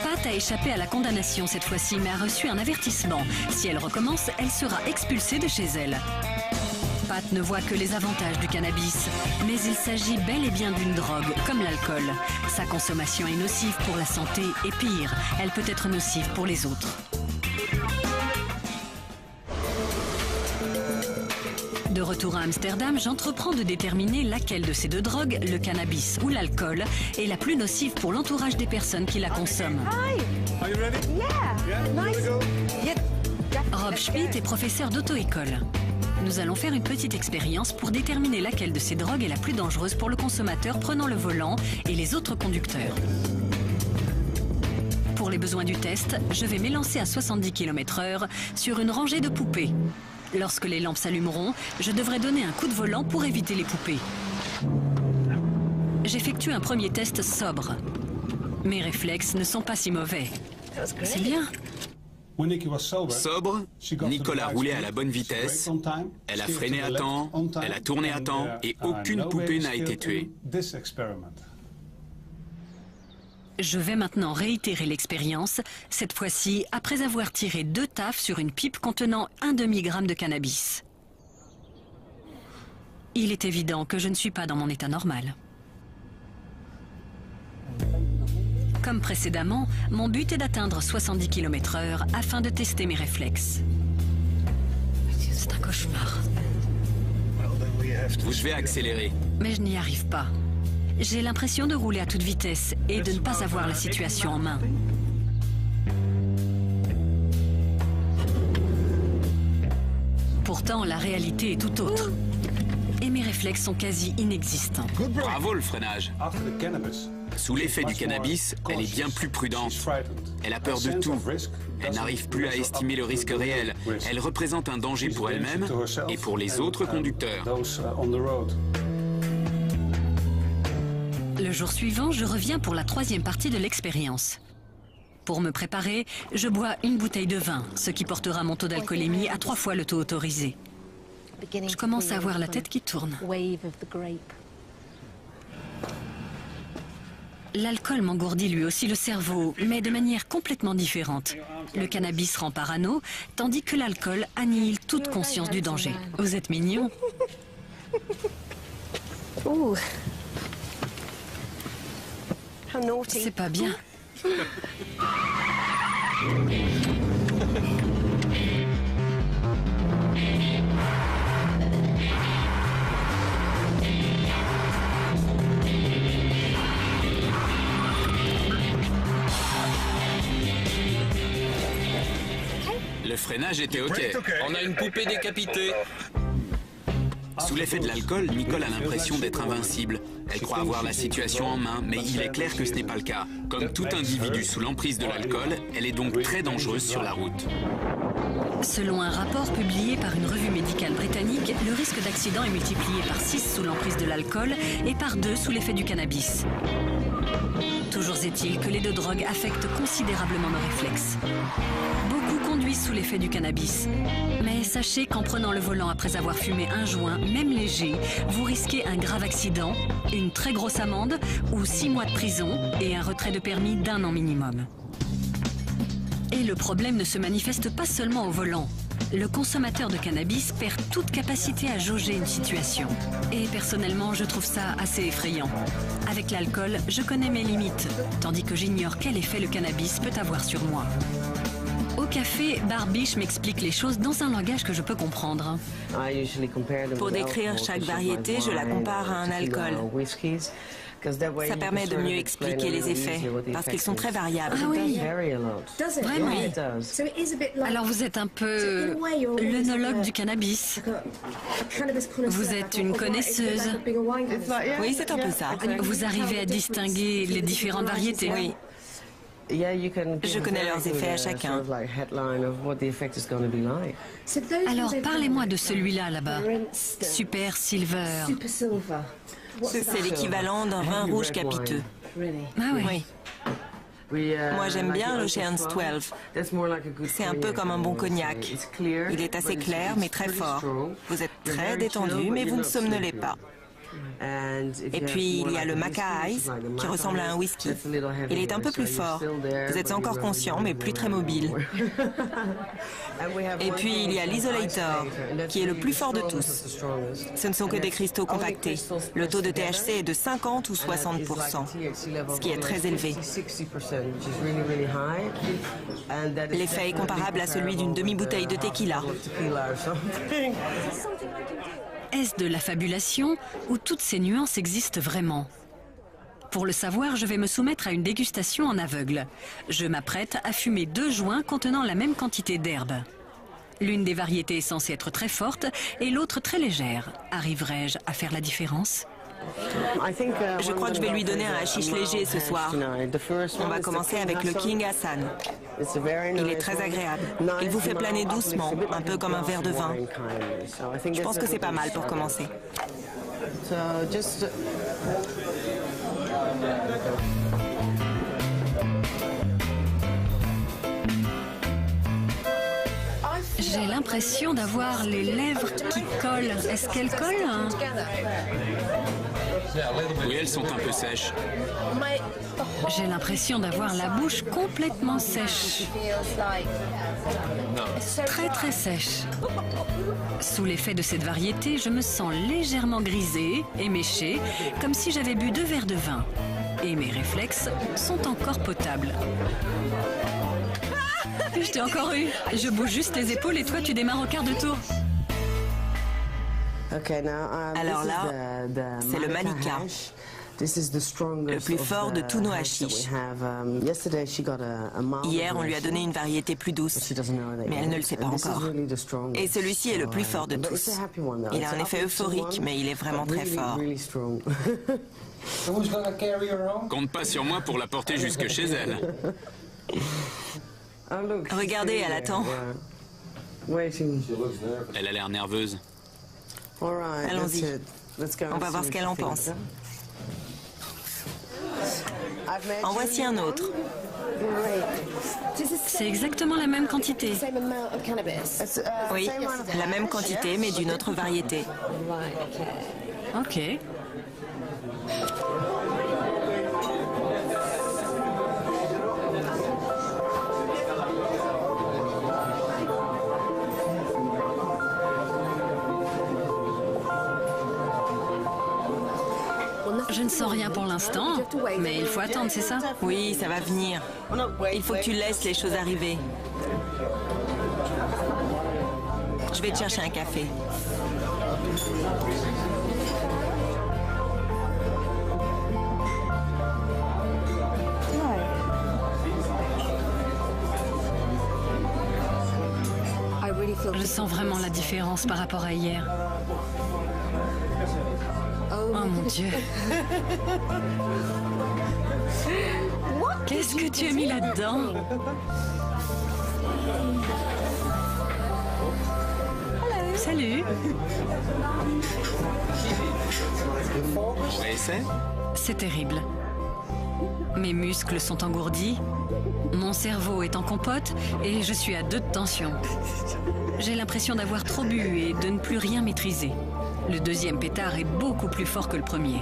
Pat a échappé à la condamnation cette fois-ci, mais a reçu un avertissement. Si elle recommence, elle sera expulsée de chez elle. Pat ne voit que les avantages du cannabis, mais il s'agit bel et bien d'une drogue, comme l'alcool. Sa consommation est nocive pour la santé et pire, elle peut être nocive pour les autres. De retour à Amsterdam, j'entreprends de déterminer laquelle de ces 2 drogues, le cannabis ou l'alcool, est la plus nocive pour l'entourage des personnes qui la consomment. Rob Schmidt est professeur d'auto-école. Nous allons faire une petite expérience pour déterminer laquelle de ces drogues est la plus dangereuse pour le consommateur prenant le volant et les autres conducteurs. Pour les besoins du test, je vais m'élancer à 70 km/h sur une rangée de poupées. Lorsque les lampes s'allumeront, je devrais donner un coup de volant pour éviter les poupées. J'effectue un premier test sobre. Mes réflexes ne sont pas si mauvais. C'est bien. Sobre, Nicole a roulé à la bonne vitesse, elle a freiné à temps, elle a tourné à temps et aucune poupée n'a été tuée. Je vais maintenant réitérer l'expérience, cette fois-ci après avoir tiré 2 taffes sur une pipe contenant 1 demi-gramme de cannabis. Il est évident que je ne suis pas dans mon état normal. Comme précédemment, mon but est d'atteindre 70 km/h afin de tester mes réflexes. C'est un cauchemar. Vous devez accélérer. Mais je n'y arrive pas. J'ai l'impression de rouler à toute vitesse et de ne pas avoir la situation en main. Pourtant, la réalité est tout autre. Et mes réflexes sont quasi inexistants. Bravo le freinage. Sous l'effet du cannabis, elle est bien plus prudente. Elle a peur de tout. Elle n'arrive plus à estimer le risque réel. Elle représente un danger pour elle-même et pour les autres conducteurs. Le jour suivant, je reviens pour la 3e partie de l'expérience. Pour me préparer, je bois une bouteille de vin, ce qui portera mon taux d'alcoolémie à 3 fois le taux autorisé. Je commence à avoir la tête qui tourne. L'alcool m'engourdit lui aussi le cerveau, mais de manière complètement différente. Le cannabis rend parano, tandis que l'alcool annihile toute conscience du danger. Vous êtes mignon. C'est pas bien. Le freinage était OK. On a une poupée décapitée. Sous l'effet de l'alcool, Nicole a l'impression d'être invincible. Elle croit avoir la situation en main, mais il est clair que ce n'est pas le cas. Comme tout individu sous l'emprise de l'alcool, elle est donc très dangereuse sur la route. Selon un rapport publié par une revue médicale britannique, le risque d'accident est multiplié par 6 sous l'emprise de l'alcool et par 2 sous l'effet du cannabis. Toujours est-il que les deux drogues affectent considérablement nos réflexes. Beaucoup conduisent sous l'effet du cannabis. Mais sachez qu'en prenant le volant après avoir fumé un joint, même léger, vous risquez un grave accident, une très grosse amende ou 6 mois de prison et un retrait de permis d'1 an minimum. Et le problème ne se manifeste pas seulement au volant. Le consommateur de cannabis perd toute capacité à jauger une situation. Et personnellement, je trouve ça assez effrayant. Avec l'alcool, je connais mes limites, tandis que j'ignore quel effet le cannabis peut avoir sur moi. Au café, Barbiche m'explique les choses dans un langage que je peux comprendre. Pour décrire chaque variété, je la compare à un alcool. Ça permet de mieux expliquer les effets, parce qu'ils sont très variables. Ah oui, vraiment. Alors vous êtes un peu l'œnologue du cannabis. Vous êtes une connaisseuse. Oui, c'est un peu ça. Vous arrivez à distinguer les différentes variétés. Oui. Je connais leurs effets à chacun. Alors parlez-moi de celui-là là-bas. Super Silver. C'est l'équivalent d'un vin rouge capiteux. Ah oui. Moi, j'aime bien l'Ocean's 12. C'est un peu comme un bon cognac. Il est assez clair, mais très fort. Vous êtes très détendu, mais vous ne somnolez pas. Et puis, il y a le Maca Ice, qui ressemble à un whisky. Il est un peu plus fort. Vous êtes encore conscient, mais plus très mobile. Et puis, il y a l'Isolator, qui est le plus fort de tous. Ce ne sont que des cristaux compactés. Le taux de THC est de 50 ou 60%, ce qui est très élevé. L'effet est comparable à celui d'une demi-bouteille de tequila. Est-ce de la fabulation ou toutes ces nuances existent vraiment? Pour le savoir, je vais me soumettre à une dégustation en aveugle. Je m'apprête à fumer 2 joints contenant la même quantité d'herbe. L'une des variétés est censée être très forte et l'autre très légère. Arriverai-je à faire la différence? Je crois que je vais lui donner un hashish léger ce soir. On va commencer avec le King Hassan. Il est très agréable. Il vous fait planer doucement, un peu comme un verre de vin. Je pense que c'est pas mal pour commencer. J'ai l'impression d'avoir les lèvres qui collent. Est-ce qu'elles collent, hein? Oui, elles sont un peu sèches. J'ai l'impression d'avoir la bouche complètement sèche. Très très sèche. Sous l'effet de cette variété, je me sens légèrement grisée, éméchée, comme si j'avais bu 2 verres de vin. Et mes réflexes sont encore potables. Je t'ai encore eu. Je bouge juste les épaules et toi tu démarres au quart de tour. Alors là, c'est le Malika, le plus fort de tous nos hashish. Hier, on lui a donné une variété plus douce, mais elle ne le sait pas encore. Et celui-ci est le plus fort de tous. Il a un effet euphorique, mais il est vraiment très fort. Compte pas sur moi pour la porter jusque chez elle. Regardez, elle attend. Elle a l'air nerveuse. Allons-y. On va voir ce qu'elle en pense. En voici un autre. C'est exactement la même quantité. Oui, la même quantité, mais d'une autre variété. Ok. Je ne sens rien pour l'instant, mais il faut attendre, c'est ça? Oui, ça va venir. Il faut que tu laisses les choses arriver. Je vais te chercher un café. Je sens vraiment la différence par rapport à hier. Dieu. Qu'est-ce que tu as mis là-dedans? Salut. C'est terrible. Mes muscles sont engourdis, mon cerveau est en compote et je suis à 2 de tension. J'ai l'impression d'avoir trop bu et de ne plus rien maîtriser. Le deuxième pétard est beaucoup plus fort que le premier.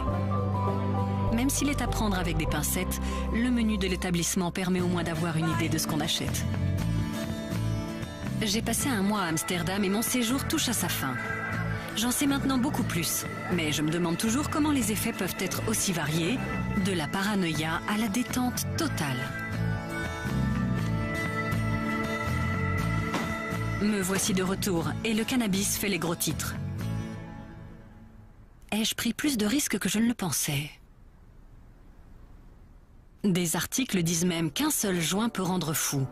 Même s'il est à prendre avec des pincettes, le menu de l'établissement permet au moins d'avoir une idée de ce qu'on achète. J'ai passé un mois à Amsterdam et mon séjour touche à sa fin. J'en sais maintenant beaucoup plus, mais je me demande toujours comment les effets peuvent être aussi variés, de la paranoïa à la détente totale. Me voici de retour et le cannabis fait les gros titres. Ai-je pris plus de risques que je ne le pensais? Des articles disent même qu'un seul joint peut rendre fou.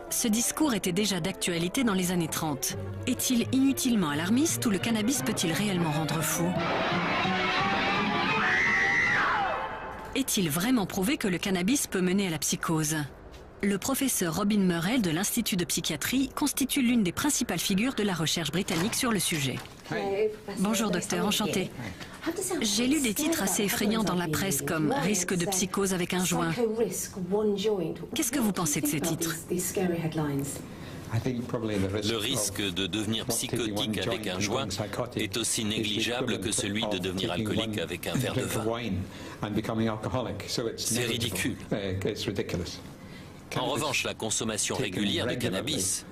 Ce discours était déjà d'actualité dans les années 30. Est-il inutilement alarmiste ou le cannabis peut-il réellement rendre fou? Est-il vraiment prouvé que le cannabis peut mener à la psychose? Le professeur Robin Murrell de l'Institut de psychiatrie constitue l'une des principales figures de la recherche britannique sur le sujet. Bonjour docteur, enchanté. J'ai lu des titres assez effrayants dans la presse comme « Risque de psychose avec un joint ». Qu'est-ce que vous pensez de ces titres? Le risque de devenir psychotique avec un joint est aussi négligeable que celui de devenir alcoolique avec un verre de vin. C'est ridicule. En revanche, la consommation régulière de cannabis,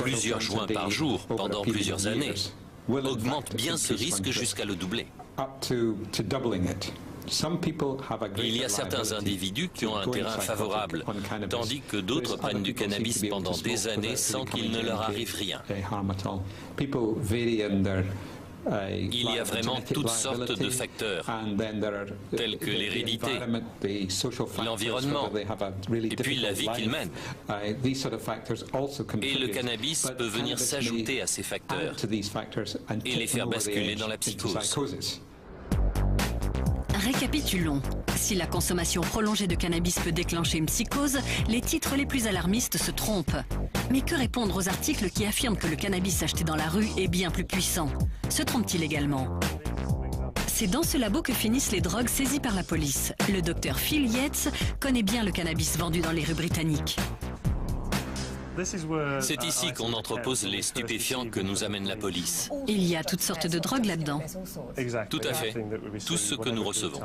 plusieurs joints par jour pendant plusieurs années, augmente bien ce risque jusqu'à le doubler. Il y a certains individus qui ont un terrain favorable, tandis que d'autres prennent du cannabis pendant des années sans qu'il ne leur arrive rien. Il y a vraiment toutes sortes de facteurs, tels que l'hérédité, l'environnement, et puis la vie qu'ils mènent. Et le cannabis peut venir s'ajouter à ces facteurs et les faire basculer dans la psychose. Récapitulons. Si la consommation prolongée de cannabis peut déclencher une psychose, les titres les plus alarmistes se trompent. Mais que répondre aux articles qui affirment que le cannabis acheté dans la rue est bien plus puissant? Se trompent-ils également? C'est dans ce labo que finissent les drogues saisies par la police. Le docteur Phil Yates connaît bien le cannabis vendu dans les rues britanniques. C'est ici qu'on entrepose les stupéfiants que nous amène la police. Il y a toutes sortes de drogues là-dedans. Tout à fait. Tout ce que nous recevons.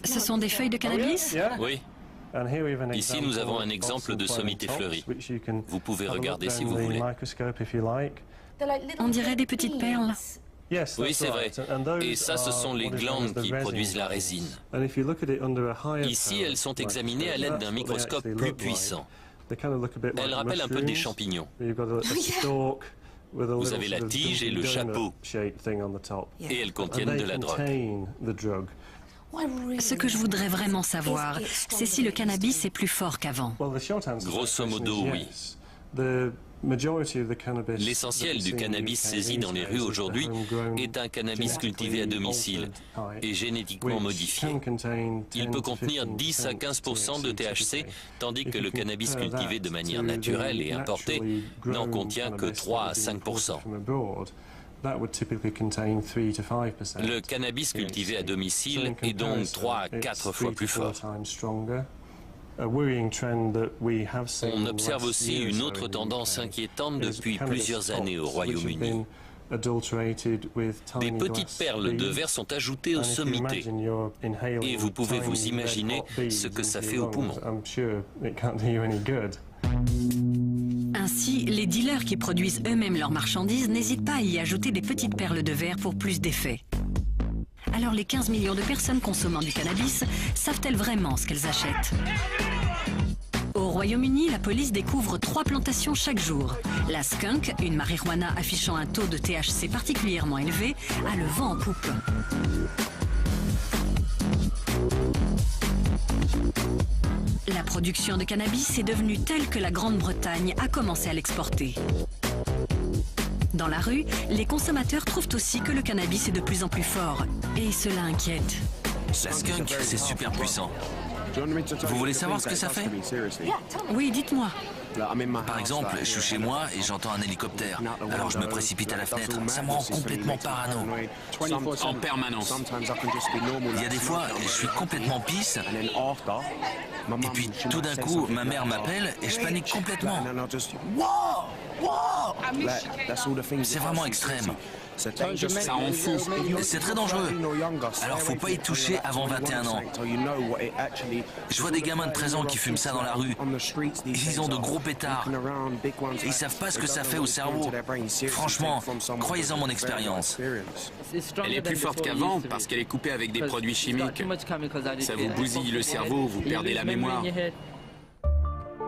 Ce sont des feuilles de cannabis? Oui. Ici, nous avons un exemple de sommité fleurie. Vous pouvez regarder si vous voulez. On dirait des petites perles. Oui, c'est vrai. Et ça, ce sont les glandes qui produisent la résine. Ici, elles sont examinées à l'aide d'un microscope plus puissant. Elles rappellent un peu des champignons. Vous avez la tige et le chapeau. Et elles contiennent de la drogue. Ce que je voudrais vraiment savoir, c'est si le cannabis est plus fort qu'avant. Grosso modo, oui. L'essentiel du cannabis saisi dans les rues aujourd'hui est un cannabis cultivé à domicile et génétiquement modifié. Il peut contenir 10 à 15% de THC, tandis que le cannabis cultivé de manière naturelle et importé n'en contient que 3 à 5%. Le cannabis cultivé à domicile est donc 3 à 4 fois plus fort. On observe aussi une autre tendance inquiétante depuis plusieurs années au Royaume-Uni. Des petites perles de verre sont ajoutées aux sommités. Et vous pouvez vous imaginer ce que ça fait aux poumons. Ainsi, les dealers qui produisent eux-mêmes leurs marchandises n'hésitent pas à y ajouter des petites perles de verre pour plus d'effet. Alors les 15 millions de personnes consommant du cannabis savent-elles vraiment ce qu'elles achètent? Au Royaume-Uni, la police découvre 3 plantations chaque jour. La skunk, une marijuana affichant un taux de THC particulièrement élevé, a le vent en poupe. La production de cannabis est devenue telle que la Grande-Bretagne a commencé à l'exporter. Dans la rue, les consommateurs trouvent aussi que le cannabis est de plus en plus fort. Et cela inquiète. La skunk, c'est super puissant. Vous voulez savoir ce que ça fait? Oui, dites-moi. Par exemple, je suis chez moi et j'entends un hélicoptère. Alors je me précipite à la fenêtre. Ça me rend complètement parano. En permanence. Il y a des fois, je suis complètement pisse. Et puis tout d'un coup, ma mère m'appelle et je panique complètement. C'est vraiment extrême. Ça rend fou. C'est très dangereux. Alors faut pas y toucher avant 21 ans. Je vois des gamins de 13 ans qui fument ça dans la rue. Ils ont de gros pétards. Et ils savent pas ce que ça fait au cerveau. Franchement, croyez-en mon expérience. Elle est plus forte qu'avant parce qu'elle est coupée avec des produits chimiques. Ça vous bousille le cerveau, vous perdez la mémoire.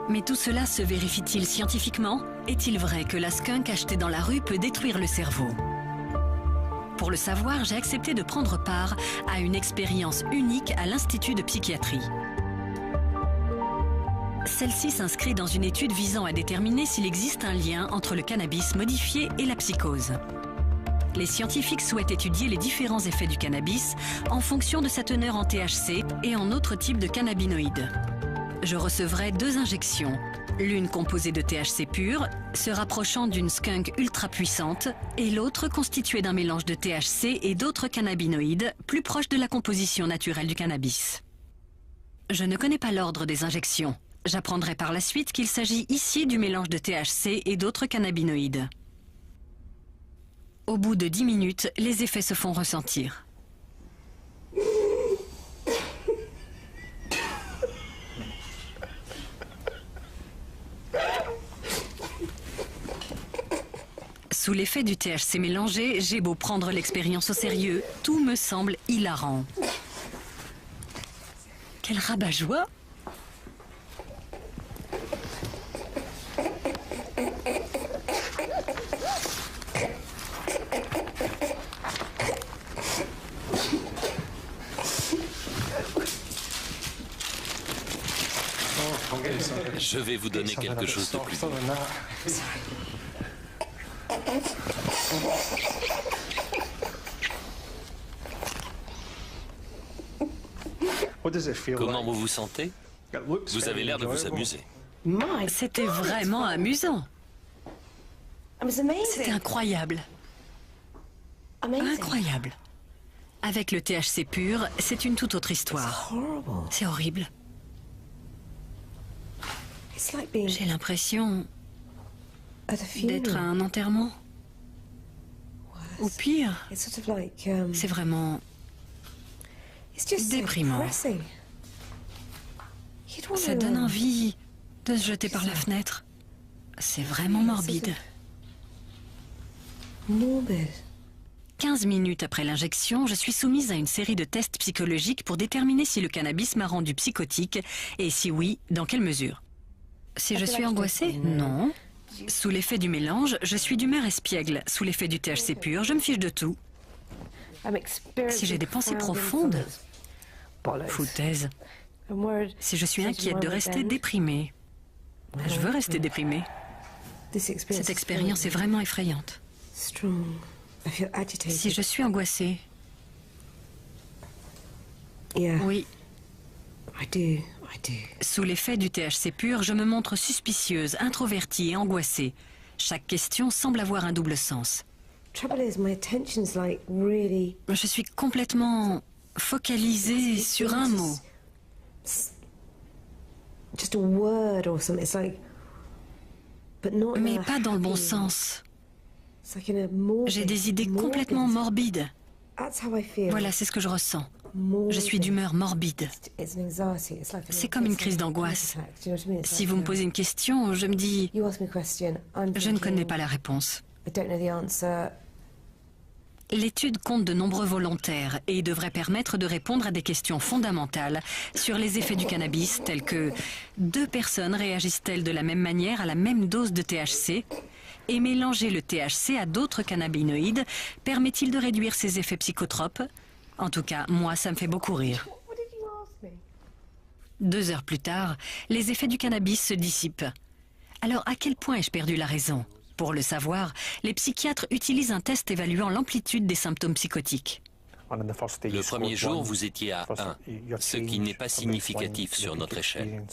Mais tout cela se vérifie-t-il scientifiquement? Est-il vrai que la skunk achetée dans la rue peut détruire le cerveau? Pour le savoir, j'ai accepté de prendre part à une expérience unique à l'Institut de psychiatrie. Celle-ci s'inscrit dans une étude visant à déterminer s'il existe un lien entre le cannabis modifié et la psychose. Les scientifiques souhaitent étudier les différents effets du cannabis en fonction de sa teneur en THC et en autres types de cannabinoïdes. Je recevrai 2 injections, l'une composée de THC pur, se rapprochant d'une skunk ultra puissante, et l'autre constituée d'un mélange de THC et d'autres cannabinoïdes, plus proche de la composition naturelle du cannabis. Je ne connais pas l'ordre des injections. J'apprendrai par la suite qu'il s'agit ici du mélange de THC et d'autres cannabinoïdes. Au bout de 10 minutes, les effets se font ressentir. Sous l'effet du THC mélangé, j'ai beau prendre l'expérience au sérieux, tout me semble hilarant. Quel rabat-joie! Je vais vous donner quelque chose de plus. Comment vous vous sentez? Vous avez l'air de vous amuser. C'était vraiment amusant. C'était incroyable. Incroyable. Avec le THC pur, c'est une toute autre histoire. C'est horrible. J'ai l'impression d'être à un enterrement. Ou pire, c'est vraiment déprimant. Ça donne envie de se jeter par la fenêtre. C'est vraiment morbide. 15 minutes après l'injection, je suis soumise à une série de tests psychologiques pour déterminer si le cannabis m'a rendu psychotique et si oui, dans quelle mesure. Si je suis angoissée? Non. Sous l'effet du mélange, je suis d'humeur espiègle. Sous l'effet du THC pur, je me fiche de tout. Si j'ai des pensées profondes? Foutaise. Si je suis inquiète de rester déprimée? Je veux rester déprimée. Cette expérience est vraiment effrayante. Si je suis angoissée? Oui. Sous l'effet du THC pur, je me montre suspicieuse, introvertie et angoissée. Chaque question semble avoir un double sens. Je suis complètement focalisée sur un mot. Mais pas dans le bon sens. J'ai des idées complètement morbides. Voilà, c'est ce que je ressens. Je suis d'humeur morbide. C'est comme une crise d'angoisse. Si vous me posez une question, je me dis, je ne connais pas la réponse. L'étude compte de nombreux volontaires et devrait permettre de répondre à des questions fondamentales sur les effets du cannabis, tels que 2 personnes réagissent-elles de la même manière à la même dose de THC? Et mélanger le THC à d'autres cannabinoïdes permet-il de réduire ses effets psychotropes? En tout cas, moi, ça me fait beaucoup rire. 2 heures plus tard, les effets du cannabis se dissipent. Alors, à quel point ai-je perdu la raison? Pour le savoir, les psychiatres utilisent un test évaluant l'amplitude des symptômes psychotiques. Le premier jour, vous étiez à 1, ce qui n'est pas significatif sur notre échelle.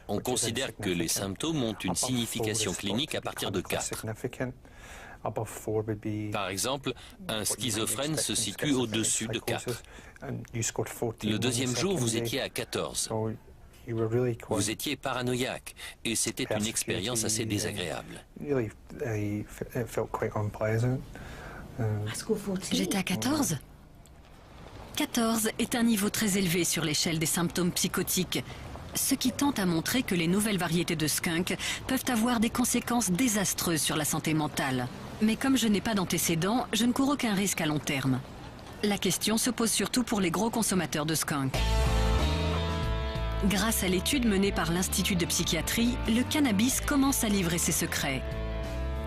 On considère que les symptômes ont une signification clinique à partir de 4. Par exemple, un schizophrène se situe au-dessus de 4. Le deuxième jour, vous étiez à 14. Vous étiez paranoïaque et c'était une expérience assez désagréable. J'étais à 14 ? 14 est un niveau très élevé sur l'échelle des symptômes psychotiques, ce qui tend à montrer que les nouvelles variétés de skunk peuvent avoir des conséquences désastreuses sur la santé mentale. Mais comme je n'ai pas d'antécédents, je ne cours aucun risque à long terme. La question se pose surtout pour les gros consommateurs de skunk. Grâce à l'étude menée par l'Institut de psychiatrie, le cannabis commence à livrer ses secrets.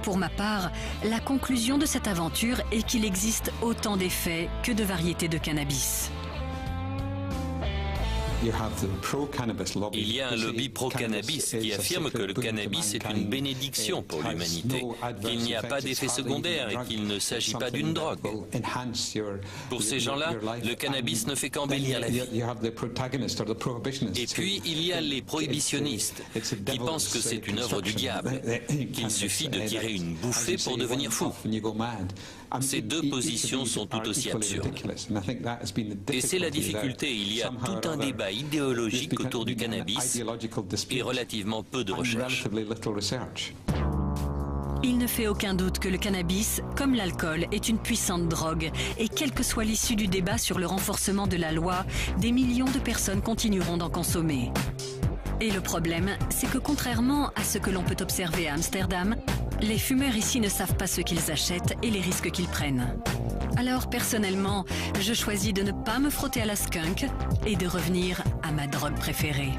Pour ma part, la conclusion de cette aventure est qu'il existe autant d'effets que de variétés de cannabis. Il y a un lobby pro-cannabis qui affirme que le cannabis est une bénédiction pour l'humanité, qu'il n'y a pas d'effet secondaire et qu'il ne s'agit pas d'une drogue. Pour ces gens-là, le cannabis ne fait qu'embellir la vie. Et puis, il y a les prohibitionnistes qui pensent que c'est une œuvre du diable, qu'il suffit de tirer une bouffée pour devenir fou. Ces deux positions sont tout aussi absurdes. Et c'est la difficulté, il y a tout un débat idéologique autour du cannabis et relativement peu de recherche. Il ne fait aucun doute que le cannabis, comme l'alcool, est une puissante drogue. Et quelle que soit l'issue du débat sur le renforcement de la loi, des millions de personnes continueront d'en consommer. Et le problème, c'est que contrairement à ce que l'on peut observer à Amsterdam, les fumeurs ici ne savent pas ce qu'ils achètent et les risques qu'ils prennent. Alors personnellement, je choisis de ne pas me frotter à la skunk et de revenir à ma drogue préférée.